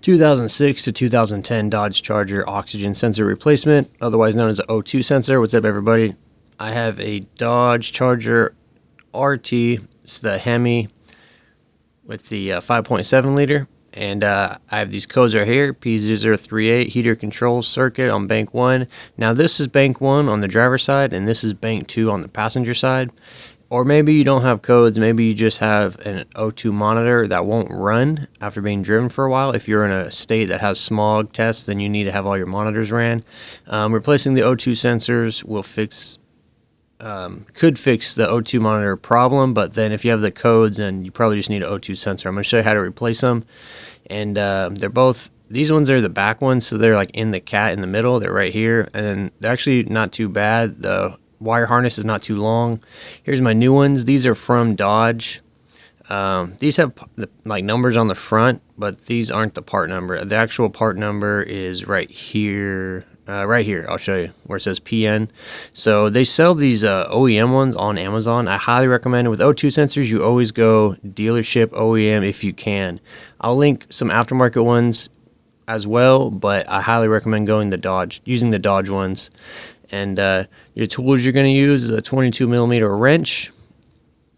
2006 to 2010 Dodge Charger oxygen sensor replacement, otherwise known as the O2 sensor. What's up, everybody? I have a Dodge Charger RT. It's the Hemi with the 5.7 liter. And I have these codes right here, P0038 heater control circuit on bank 1. Now this is bank 1 on the driver's side, and this is bank 2 on the passenger side. Or maybe you don't have codes, maybe you just have an O2 monitor that won't run after being driven for a while. If you're in a state that has smog tests, then you need to have all your monitors ran. Replacing the O2 sensors will could fix the O2 monitor problem, but then if you have the codes, then you probably just need an O2 sensor. I'm going to show you how to replace them. And they're both, these ones are the back ones, so they're like in the cat in the middle. They're right here, and they're actually not too bad. The wire harness is not too long. Here's my new ones. These are from Dodge. These have like numbers on the front, but these aren't the part number. The actual part number is right here. Right here, I'll show you where it says PN. So they sell these OEM ones on Amazon. I highly recommend it. With O2 sensors, you always go dealership OEM if you can. I'll link some aftermarket ones as well, but I highly recommend going using the Dodge ones. And your tools you're going to use is a 22 millimeter wrench.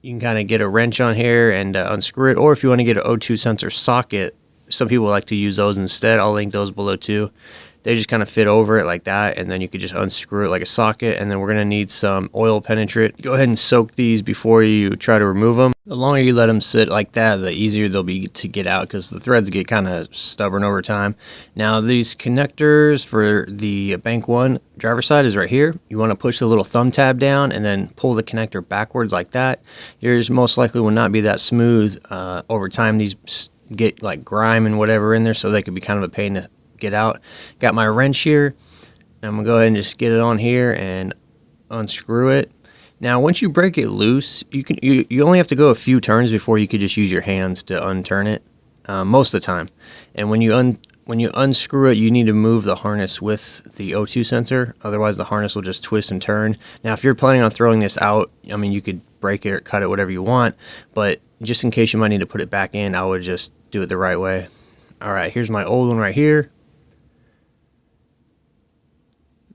You can kind of get a wrench on here and unscrew it. Or if you want to get an O2 sensor socket, some people like to use those instead. I'll link those below too. They just kind of fit over it like that, and then you could just unscrew it like a socket. And then we're going to need some oil penetrant. Go ahead and soak these before you try to remove them. The longer you let them sit like that, the easier they'll be to get out, because the threads get kind of stubborn over time. Now these connectors for the bank 1 driver's side is right here. You want to push the little thumb tab down and then pull the connector backwards like that. Yours most likely will not be that smooth. Over time these get like grime and whatever in there, so they could be kind of a pain to get out. Got my wrench here. I'm gonna go ahead and just get it on here and unscrew it. Now once you break it loose, you only have to go a few turns before you could just use your hands to unturn it, most of the time. And when you unscrew it, you need to move the harness with the O2 sensor, otherwise the harness will just twist and turn. Now if you're planning on throwing this out, I mean, you could break it or cut it, whatever you want, but just in case you might need to put it back in, I would just do it the right way. Alright, here's my old one right here.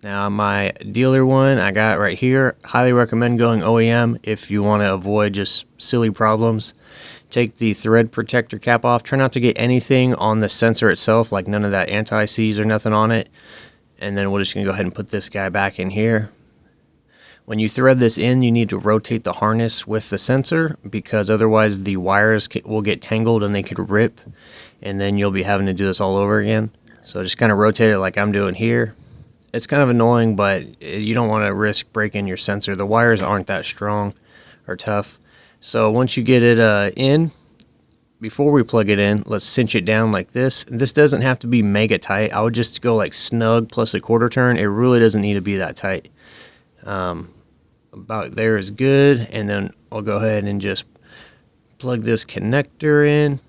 Now my dealer one I got right here. Highly recommend going OEM if you want to avoid just silly problems. Take the thread protector cap off. Try not to get anything on the sensor itself, like none of that anti-seize or nothing on it. And then we're just going to go ahead and put this guy back in here. When you thread this in, you need to rotate the harness with the sensor, because otherwise the wires will get tangled and they could rip. And then you'll be having to do this all over again. So just kind of rotate it like I'm doing here. It's kind of annoying, but you don't want to risk breaking your sensor. The wires aren't that strong or tough. So once you get it in, before we plug it in, let's cinch it down like this. This doesn't have to be mega tight. I would just go like snug plus a quarter turn. It really doesn't need to be that tight. About there is good. And then I'll go ahead and just plug this connector in.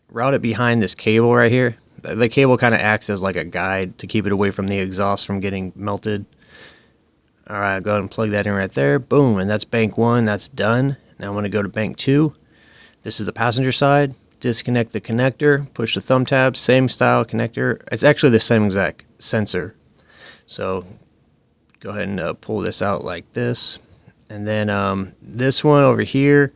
Route it behind this cable right here. The cable kind of acts as like a guide to keep it away from the exhaust from getting melted. Alright, go ahead and plug that in right there. Boom, and that's bank 1. That's done. Now I'm going to go to bank 2. This is the passenger side. Disconnect the connector. Push the thumb tab. Same style connector. It's actually the same exact sensor. So go ahead and pull this out like this. And then this one over here,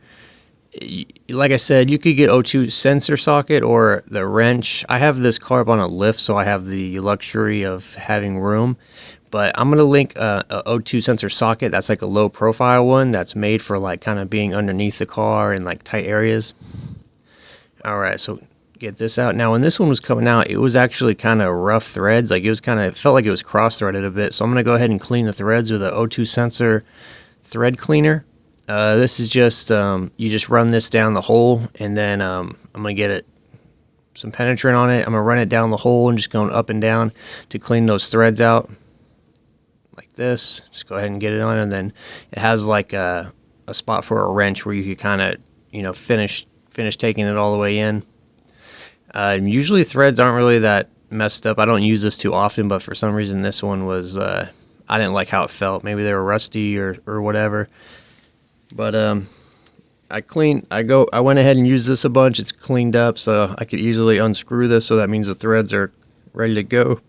like I said, you could get O2 sensor socket or the wrench. I have this car up on a lift, so I have the luxury of having room. But I'm going to link a O2 sensor socket. That's like a low profile one that's made for like kind of being underneath the car in like tight areas. Alright, so get this out. Now when this one was coming out, it was actually kind of rough threads. Like it felt like it was cross-threaded a bit. So I'm going to go ahead and clean the threads with an O2 sensor thread cleaner. This is just, you just run this down the hole, and then I'm going to get some penetrant on it. I'm going to run it down the hole and just going up and down to clean those threads out. Like this. Just go ahead and get it on, and then it has like a spot for a wrench where you could kind of, finish taking it all the way in. Usually threads aren't really that messed up. I don't use this too often, but for some reason this one was, I didn't like how it felt. Maybe they were rusty or whatever. But I went ahead and used this a bunch. It's cleaned up, so I could easily unscrew this, so that means the threads are ready to go.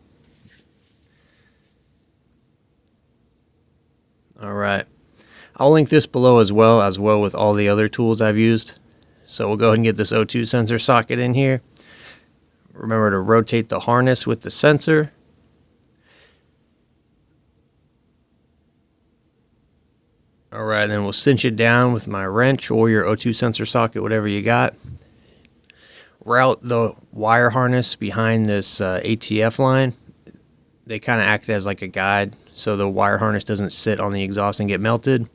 All right. I'll link this below as well with all the other tools I've used. So we'll go ahead and get this O2 sensor socket in here. Remember to rotate the harness with the sensor. All right, then we'll cinch it down with my wrench or your O2 sensor socket, whatever you got. Route the wire harness behind this ATF line. They kind of act as like a guide, so the wire harness doesn't sit on the exhaust and get melted.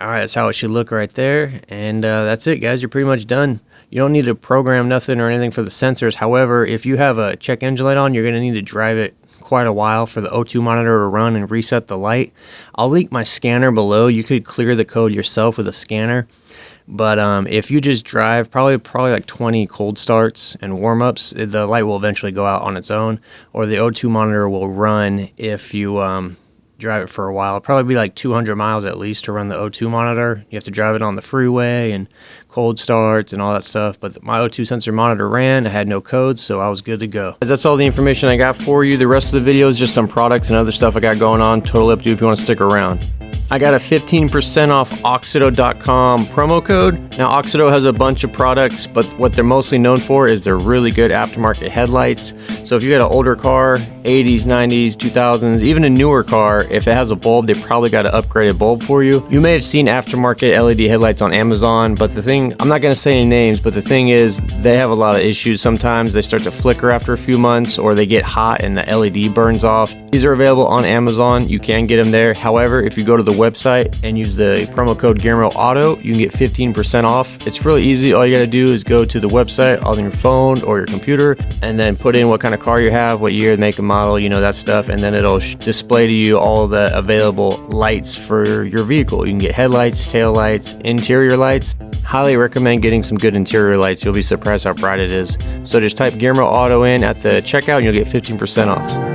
All right, that's how it should look right there. And that's it, guys. You're pretty much done. You don't need to program nothing or anything for the sensors. However, if you have a check engine light on, you're going to need to drive it quite a while for the O2 monitor to run and reset the light. I'll link my scanner below. You could clear the code yourself with a scanner. But if you just drive probably like 20 cold starts and warm-ups, the light will eventually go out on its own, or the O2 monitor will run if you drive it for a while. It'll probably be like 200 miles at least to run the O2 monitor. You have to drive it on the freeway and cold starts and all that stuff. But my O2 sensor monitor ran. I had no codes, so I was good to go. That's all the information I got for you. The rest of the video is just some products and other stuff I got going on. Totally up to you if you want to stick around. I got a 15% off Oxido.com promo code. Now, Oxido has a bunch of products, but what they're mostly known for is their really good aftermarket headlights. So if you got an older car, 80s, 90s, 2000s, even a newer car, if it has a bulb, they probably got an upgraded bulb for you. You may have seen aftermarket LED headlights on Amazon, but the thing, I'm not going to say any names, but the thing is, they have a lot of issues. Sometimes they start to flicker after a few months, or they get hot and the LED burns off. These are available on Amazon. You can get them there. However, if you go to the website and use the promo code Guillermo Auto, you can get 15% off. It's really easy. All you got to do is go to the website on your phone or your computer and then put in what kind of car you have, what year, make and model, you know, that stuff, and then it'll display to you all the available lights for your vehicle. You can get headlights, tail lights, interior lights. Highly recommend getting some good interior lights. You'll be surprised how bright it is. So just type Guillermo Auto in at the checkout and you'll get 15% off.